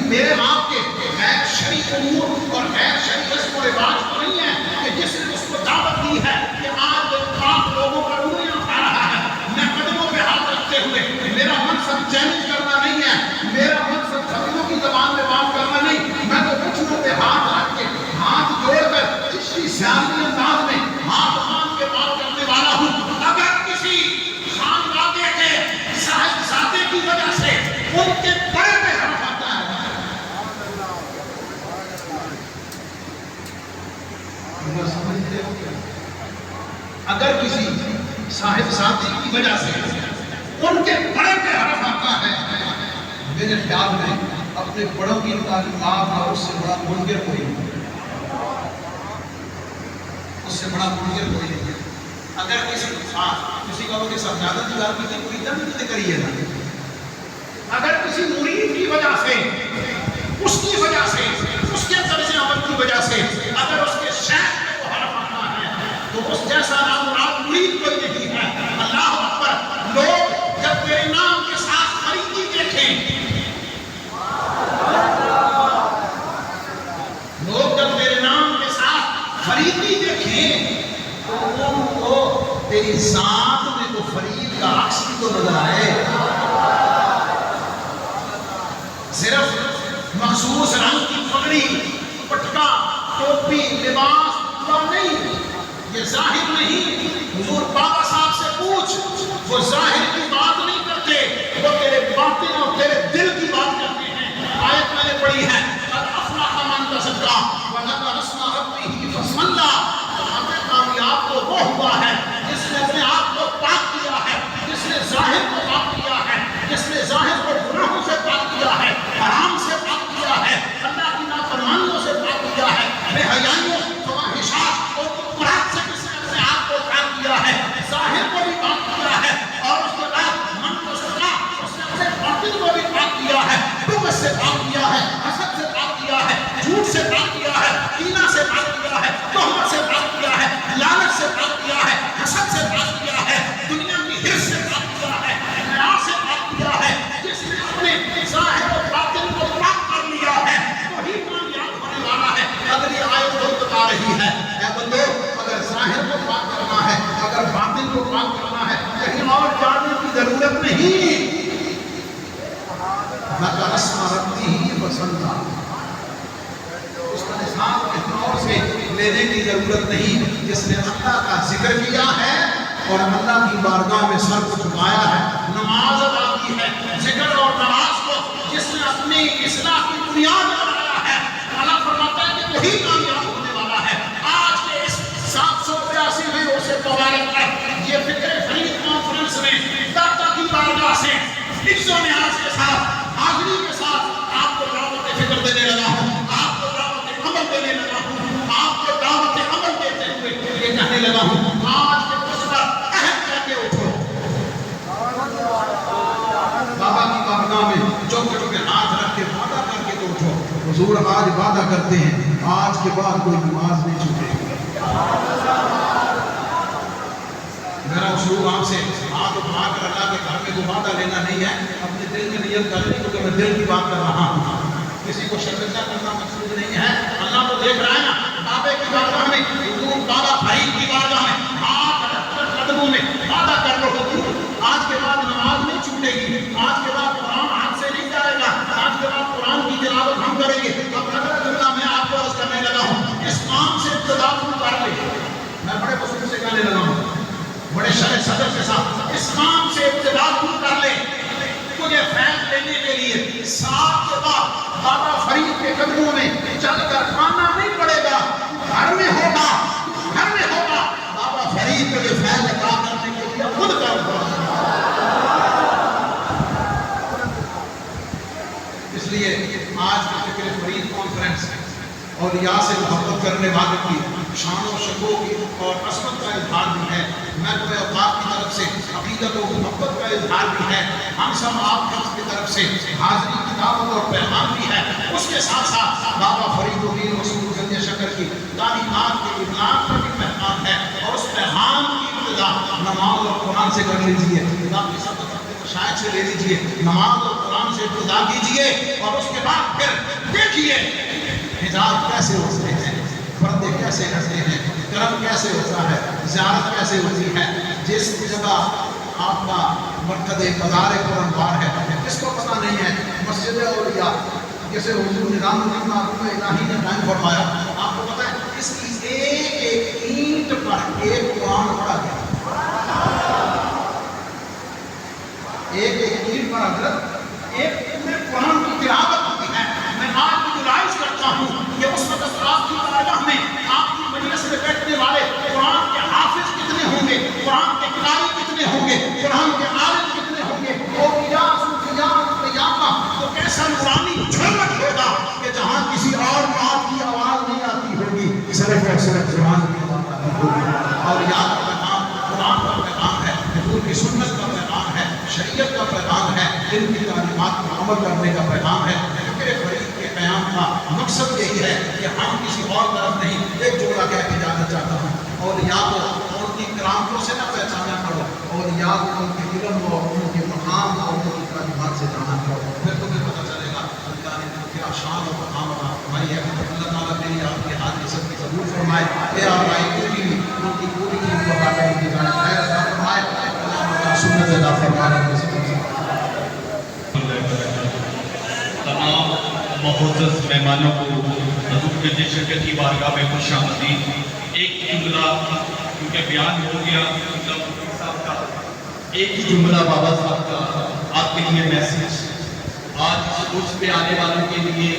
میرے آپ کے غیر شرعی امور اور غیر شرعی رسم و رواج تو نہیں ہے کہ جس نے اس کو دعوت دی ہے کہ آج پاک لوگوں پر انگلیاں اٹھا رہا ہے. میں قدموں پہ ہاتھ رکھتے ہوئے میرا مقصد چیلنج کرنا نہیں ہے, میرا مقصد قدموں کی زبان میں بات کرنا نہیں, میں تو کچھوں پہ ہاتھ رکھ کے ہاتھ جوڑ کر اسی سیاسی انداز میں ہاتھ مان کے بات کرنے والا ہوں. اگر کسی خانوادے کے صاحبزادے کی وجہ سے ان کے بڑے پہ حرف آتا ہے, سمجھتے ہو کیا؟ اگر کسی صاحبزادے کی وجہ سے ان کے بڑے پہ حرف آتا ہے, میرے خیال میں اپنے بڑوں کی تعلیمات اور اس سے بڑا منکر کوئی نہیں, اس سے بڑا منکر کوئی نہیں. اگر کسی کا وہ سمجھانا کی بات کی کوئی دم نہیں کریے نا, اگر کسی مرید کی وجہ سے, اس کی وجہ سے, اس کے طرز عمل کی وجہ سے اگر اس کے شیخ میں وہ حرف آتا ہے تو اس جیسا نامراد مرید کوئی نہیں ہے. اللہ اکبر. لوگ جب میرے نام کے ساتھ فریدی دیکھیں, لوگ جب میرے نام کے ساتھ فریدی دیکھیں تو ان کو تیری ذات میں تو فرید کا عکس بھی تو نظر آئے. صرف مخصوص رنگ کی پگڑی, پٹکا, ٹوپی, لباس کا نہیں, یہ ظاہر نہیں. حضور بابا صاحب سے پوچھ, وہ ظاہر کی بات نہیں کرتے, وہ تیرے باطن اور تیرے دل کی بات کرتے ہیں. آیت میں نے پڑھی ہے, قد افلح من تزکا وذکر اسم ربہ فصلی. کامیاب تو وہ ہوا ہے جس نے اپنے آپ کو پاک کیا ہے, جس نے ظاہر کو پاک کیا ہے, جس نے ظاہر کو گناہوں سے پاک کیا ہے, حرام سے پاک کیا ہے, اللہ کی نافرمانیوں سے پاک کیا ہے, بے حیائیوں, فواحشات اور منکرات سے جس نے اپنے آپ کو پاک کیا ہے, ظاہر کو بھی پاک کیا ہے, اور اس کے بعد من کو سکا, اس نے اپنے باطن کو بھی پاک کیا ہے, بغض سے پاک کیا ہے, حسد سے پاک کیا ہے, جھوٹ سے پاک کیا ہے, کینہ سے پاک کیا ہے, تہمت سے پاک کیا ہے, لعنت سے پاک کیا ہے, حسد سے پاک کیا ہے, دنیا کی حرص سے پاک کیا ہے, حیا سے پاک کیا ہے. جس نے اپنے ظاہر و باطن کو پاک کر لیا ہے وہی کامیاب ہونے والا ہے. اگلی آیت خود بتا رہی ہے, اے بندو اگر ظاہر کو پاک کرنا ہے, اگر باطن کو پاک کرنا ہے, کہیں اور جانے کی ضرورت نہیں. ذکر اسم ربہ فصلی, اس کا نظام کہیں اور سے لینے کی ضرورت نہیں. جس نے اللہ کا ذکر کیا ہے اور اللہ کی بارگاہ میں سر کو جھکایا ہے, نماز ادا کی ہے, ذکر اور نماز کو جس نے اپنی اصلاح کی بنیاد بنایا ہے, اللہ فرماتا ہے کہ وہی کامیاب ہونے والا ہے. آج کے اس 782ویں روز مبارک پر یہ فکر فرید کانفرنس میں داتا کی بارگاہ سے عز و نیاز کے ساتھ, حاضری کے ساتھ آپ کو دعوت فکر دینے لگا ہوں, آپ کو دعوت عمل دینے لگا ہوں, آپ کو دعوت عمل دیتے ہوئے یہ کہنے لگا ہوں, آج کے اس پر عہد کر کے اٹھو. بابا کی بارگاہ میں چوکٹوں کے ہاتھ رکھ کے وعدہ کر کے تو اٹھو. حضور آج وعدہ کرتے ہیں, آج کے بعد کوئی نماز نہیں چھوٹے گی. میرا اسلوب آپ سے ہاتھ اٹھا کر اللہ کے گھر میں وعدہ لینا نہیں ہے, اپنے دل میں نیت کر لیں کیونکہ میں دل کی بات کر رہا ہوں, کسی کو شرمندہ کرنا مقصود نہیں ہے. اللہ تو دیکھ رہا ہے نا. بابے کی بارگاہ میں, حضور بابا فرید کی بارگاہ میں ہاتھ رکھ کر قدموں میں وعدہ کر رہے ہو, آج کے بعد نماز نہیں چھوٹے گی, آج کے بعد قرآن ہاتھ سے نہیں جائے گا, آج کے بعد قرآن کی تلاوت ہم کریں گے. اب اگلا جملہ میں آپ کو عرض کرنے لگا ہوں, اس کام سے ابتدا کر لے. میں بڑے بزرگ سے کہنے لگا ہوں, بڑے شرح صدر کے ساتھ, اس کام سے ابتدا کر لے. تجھے فیض لینے کے لیے 7 کے بعد بابا فرید کے قدموں میں چل کر آنا نہیں پڑے گا, گھر میں ہوگا, گھر میں ہوگا. بابا فرید کو یہ فیض عطا کرنے کے لیے خود کر دو. اس لیے آج کی فکر فرید کانفرنس اولیاء سے محبت کرنے والے کی شان و شکوہ کی اور عظمت کا اظہار بھی ہے. محکمہ اوقاف کی طرف سے عقیدت و محبت کا اظہار بھی ہے. ہم سب آپ کی طرف سے حاضری کی دعوت اور پیغام بھی ہے. اس کے ساتھ ساتھ بابا فرید الدین رسول گنج شکر کی تعلیمات کے ابلاغ کا بھی پیغام ہے, اور اس پیغام کی ابتدا نماز اور قرآن سے کر لیجیے. باقی سب شاید سے لے لیجئے، نماز اور قرآن سے ابتدا کیجئے اور اس کے بعد پھر دیکھیے حجاب کیسے ہوتے ہیں، پردے کیسے کرتے ہیں، کرم کیسے ہوتا ہے، زیارت کیسے ہوتی ہے۔ جس جگہ آپ کا مرکز مزار پرانوار ہے، کس کو پتہ نہیں ہے مسجد اولیاء جیسے حضور نظام الدین معصوم الہی نے قائم فرمایا، آپ کو پتہ ہے اس کی ایک ایک اینٹ پر ایک قرآن پڑھا گیا، ایک ایک اینٹ پر حضرت ایک قرآن کی تلاوت ہوتی ہے۔ میں آپ کو ریلائز کرتا ہوں کہ اس وقت آپ کی بارگاہ میں آپ کی مجلس میں بیٹھنے والے قرآن کے حافظ کتنے ہوں گے، قرآن کے قاری کتنے ہوں گے، قرآن کے عالم کتنے ہوں گے، اولیاء صوفیاء قیامہ تو کیسا نورانی جھلک ہوگا کہ جہاں کسی اور بات کی آواز نہیں آتی ہوگی، صرف اور صرف قرآن کی آواز آتی ہوگی۔ اور یاد کا پیغام قرآن کا پیغام ہے، حضور کی سنت کا پیغام ہے، شریعت کا پیغام ہے، ان کی تعلیمات پر عمل کرنے کا پیغام ہے۔ فکر فرید کے قیام کا مقصد یہی ہے کہ ہم کسی اور طرف نہیں، ایک جملہ کہہ کے جانا چاہتا ہوں، اور یا تو ان کی کرامتوں سے نہ پہچانا کرو، اور یا تو ان کے علم اور ان کے مقام اور ان کی تعلیمات سے جانا کرو، پھر تمہیں پتہ چلے گا اللہ نے کیا شان و مقام عطا فرمائی ہے۔ اللہ تعالیٰ میری آپ کی حاضری سب کی قبول فرمائے، اے آبائی پوری ان کی پوری وفات کی جائے خیر عطا فرمائے، اللہ سنت عطا فرمائے۔ تمام معزز مہمانوں کو حضور کے شرکت کی بارگاہ میں خوش آمدید۔ ایک جملہ کیونکہ بیان ہو گیا صاحب کا، ایک ہی جملہ بابا صاحب کا آپ کے لیے میسج آج اس کورس پہ آنے والوں کے لیے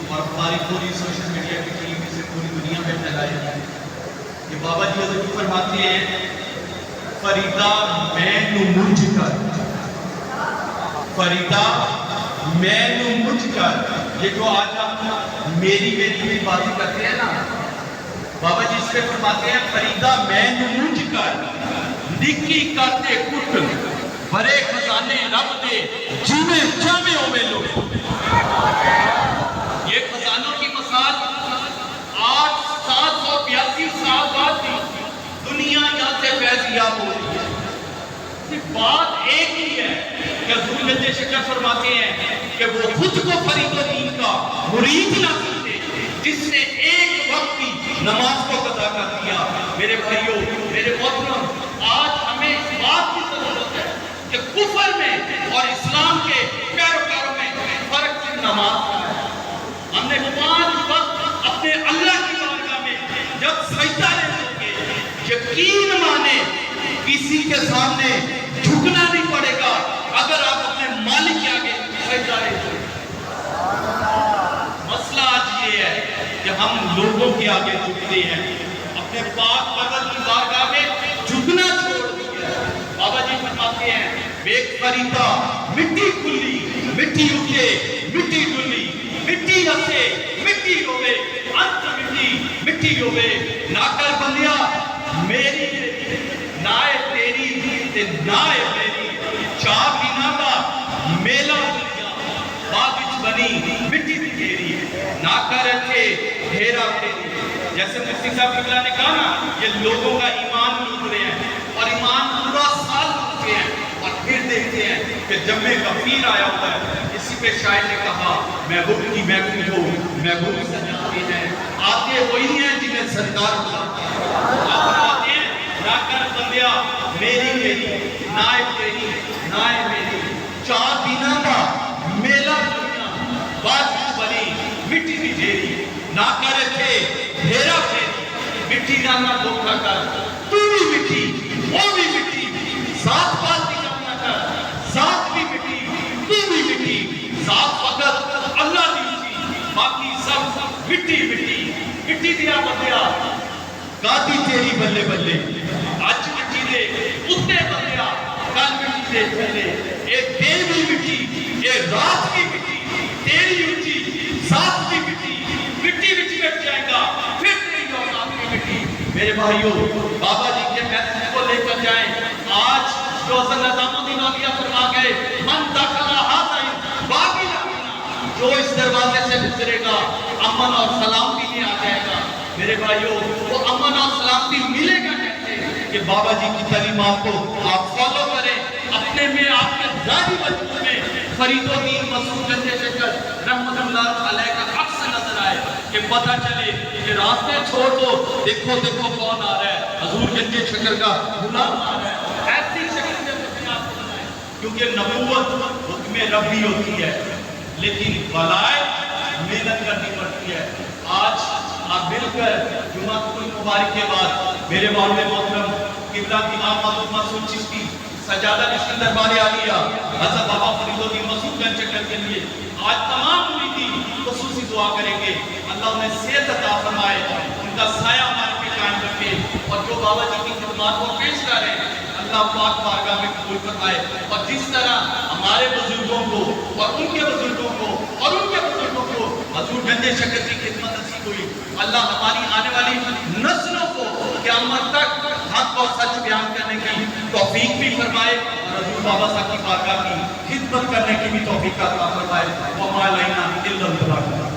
اور ہماری پوری سوشل میڈیا کی ٹیم سے پوری دنیا میں پھیلائی ہے کہ بابا جی حضور فرماتے ہیں فریدہ میں نو مجھ کر، فریدہ میں نو مجھ کر، یہ جو آج ہم میری باتیں کرتے ہیں نا، بابا جی اس پہ فرماتے ہیں فریدہ میں نو مجھ کر نکی کرتے کٹ بڑے خزانے رب دے جیوے جامعوں میں لو۔ یہ خزانوں کی مثال 782 سال بعد بھی دنیا یہاں سے فیضیاب ہو رہی ہے۔ بات ایک ہی ہے کہ حضور جد شکر فرماتے ہیں کہ وہ خود کو فرید دین کا مرید نہ کرتے جس نے ایک وقت کی نماز کو قضا کر دیا۔ میرے بھائیوں، میرے محترم، آج ہمیں اس بات کی ضرورت ہے کہ کفر میں اور اسلام کے پیروکاروں میں فرق صرف نماز کا ہے۔ ہم نے 5 وقت اپنے اللہ کی بارگاہ میں جب سجدہ لے گے، یقین مانے کسی کے سامنے جھکنا نہیں پڑے گا اگر آپ اپنے مالک کے آگے سجدہ لے گے۔ مسئلہ آج یہ ہے کہ ہم لوگوں کے آگے جھکتے ہیں، اپنے پاک بدل کی بارگاہ میں جھکنا چھوڑ دیا۔ بابا جی فرماتے ہیں بیک فریدہ مٹی کھلی، مٹی اٹھے، مٹی ڈلی، مٹی ہسے، مٹی روے، انت مٹی، مٹی روے، نہ کر بندیا میری نائے تیری تے نائے میری، چاہ بینا کا میلہ دنیا باغچ بنی مٹی دی گیری، نہ کر رکھے ڈھیرا تیری۔ جیسے مفتی صاحب قبلہ نے کہا نا، یہ لوگوں کا ایمان لوٹ رہے ہیں اور ایمان پورا سال لوٹتے ہیں اور پھر دیکھتے ہیں کہ جب میں غفیر آیا ہوتا ہے۔ اسی پہ شاعر نے کہا محبوب کی محبوب ہو محبوب سجاتے ہیں، آتے وہی ہیں جنہیں سرکار بلاتے ہیں۔ آپ فرماتے ہیں نہ کر بندیا میری میری نائے تیری نائے میری، چار دینا کا میلہ دنیا بات بنی مٹی دی ڈھیری، نہ کر رکھے ڈھیرا پھیری، مٹی جانا دھوکھا کر تو بھی مٹی وہ بھی مٹی، ساتھ بات بھی کرنا کر ساتھ بھی مٹی تو بھی مٹی، ساتھ فقط اللہ دی مٹی باقی سب مٹی مٹی، مٹی دیا بندیا گاتی تیری بلے بلے، آج مٹی دے اتنے بندیا کل مٹی دے چلے، اے دن بھی مٹی اے رات بھی مٹی، تیری مٹی ساتھ بھی مٹی، مٹی مٹی بیٹھ جائے گا پھر تیری اوقات کی مٹی۔ میرے بھائیوں، بابا جی کے میسج کو لے کر جائیں۔ آج جو حضرت نظام الدین اولیاء فرما گئے من دخل ہذا باقی نہ، جو اس دروازے سے گزرے گا امن اور سلامتی میں آ جائے گا۔ میرے بھائیوں، وہ امن اور سلامتی ملے گا کیسے؟ کہ بابا جی کی تعلیمات کو آپ فالو کریں، اپنے میں آپ کے ظاہری وجود میں فریدالدین مسعود گنج شکر رحمۃ اللہ علیہ کا عکس نظر آئے کہ پتہ چلے کہ راستے چھوڑ دو، دیکھو دیکھو کون آ رہا ہے، حضور گنج شکر کا غلام آ رہا ہے، ایسی شکل میں اپنے آپ کو بنائے، کیونکہ نبوت حکم ربی ہوتی ہے لیکن ولایت محنت کرنی پڑتی ہے۔ آج آپ مل کر جمعہ مبارک کے بعد میرے والد محترم قبلہ امام محمد مسعود چشتی سجادہ نشین دربار عالیہ حضرت بابا فریدالدین مسعود گنج شکر کے لیے آج تمام مریدین خصوصی دعا کریں گے، اللہ انہیں صحت عطا فرمائے، ان کا سایہ ہمارے پہ قائم رکھے، اور جو بابا جی کی خدمات کو پیش کر رہے ہیں اللہ پاک بارگاہ میں قبول فرمائے، اور جس طرح ہمارے بزرگوں کو اور ان کے بزرگوں کو اور ان کے بزرگوں کو حضور گنج شکر کی خدمت نصیب ہوئی، اللہ ہماری آنے والی نسلوں کو قیامت تک حق اور سچ بیان کرنے کی توفیق بھی فرمائے، اور حضور بابا صاحب کی بارگاہ کی خدمت کرنے کی بھی توفیق عطا فرمائے، وما علینا الا البلاغ۔